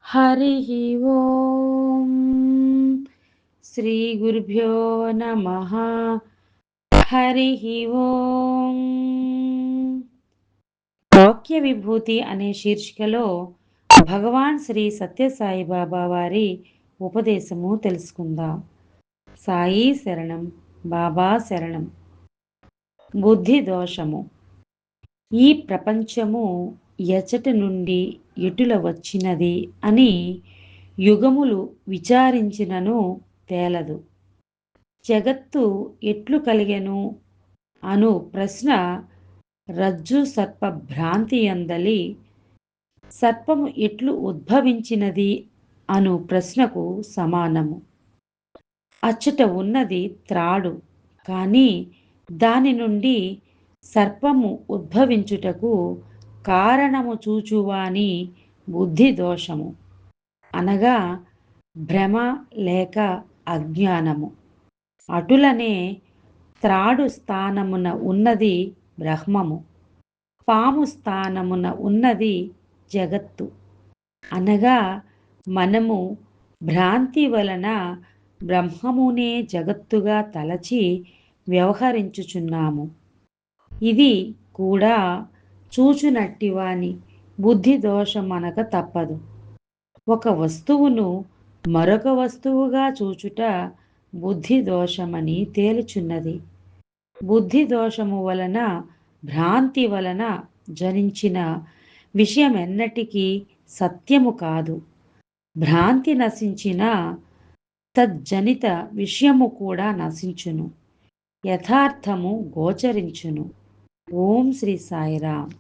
హరిః ఓం శ్రీ గురుభ్యో నమః. హరిః ఓం. వాక్య విభూతి అనే శీర్షికలో భగవాన్ శ్రీ సత్యసాయిబాబా వారి ఉపదేశము తెలుసుకుందాం. సాయి శరణం, బాబా శరణం. బుద్ధి దోషము. ఈ ప్రపంచము ఎచటి నుండి ఎటుల వచ్చినది అని యుగములు విచారించినను తేలదు. జగత్తు ఎట్లు కలిగెను అను ప్రశ్న రజ్జు సర్ప భ్రాంతి అందలి, సర్పము ఎట్లు ఉద్భవించినది అను ప్రశ్నకు సమానము. అచ్చట ఉన్నది త్రాడు, కానీ దాని నుండి సర్పము ఉద్భవించుటకు కారణము చూచువాని బుద్ధి దోషము, అనగా భ్రమ లేక అజ్ఞానము. అటులనే త్రాడు స్థానమున ఉన్నది బ్రహ్మము, పాము స్థానమున ఉన్నది జగత్తు. అనగా మనము భ్రాంతి వలన బ్రహ్మమునే జగత్తుగా తలచి వ్యవహరించుచున్నాము. ఇది కూడా చూచునట్టివాని బుద్ధి దోషమనక తప్పదు. ఒక వస్తువును మరొక వస్తువుగా చూచుట బుద్ధి దోషమని తేలుచున్నది. బుద్ధి దోషము వలన, భ్రాంతి వలన జనించిన విషయమెన్నటికీ సత్యము కాదు. భ్రాంతి నశించిన తజ్జనిత విషయము కూడా నశించును, యథార్థము గోచరించును. ఓం శ్రీ సాయిరామ్.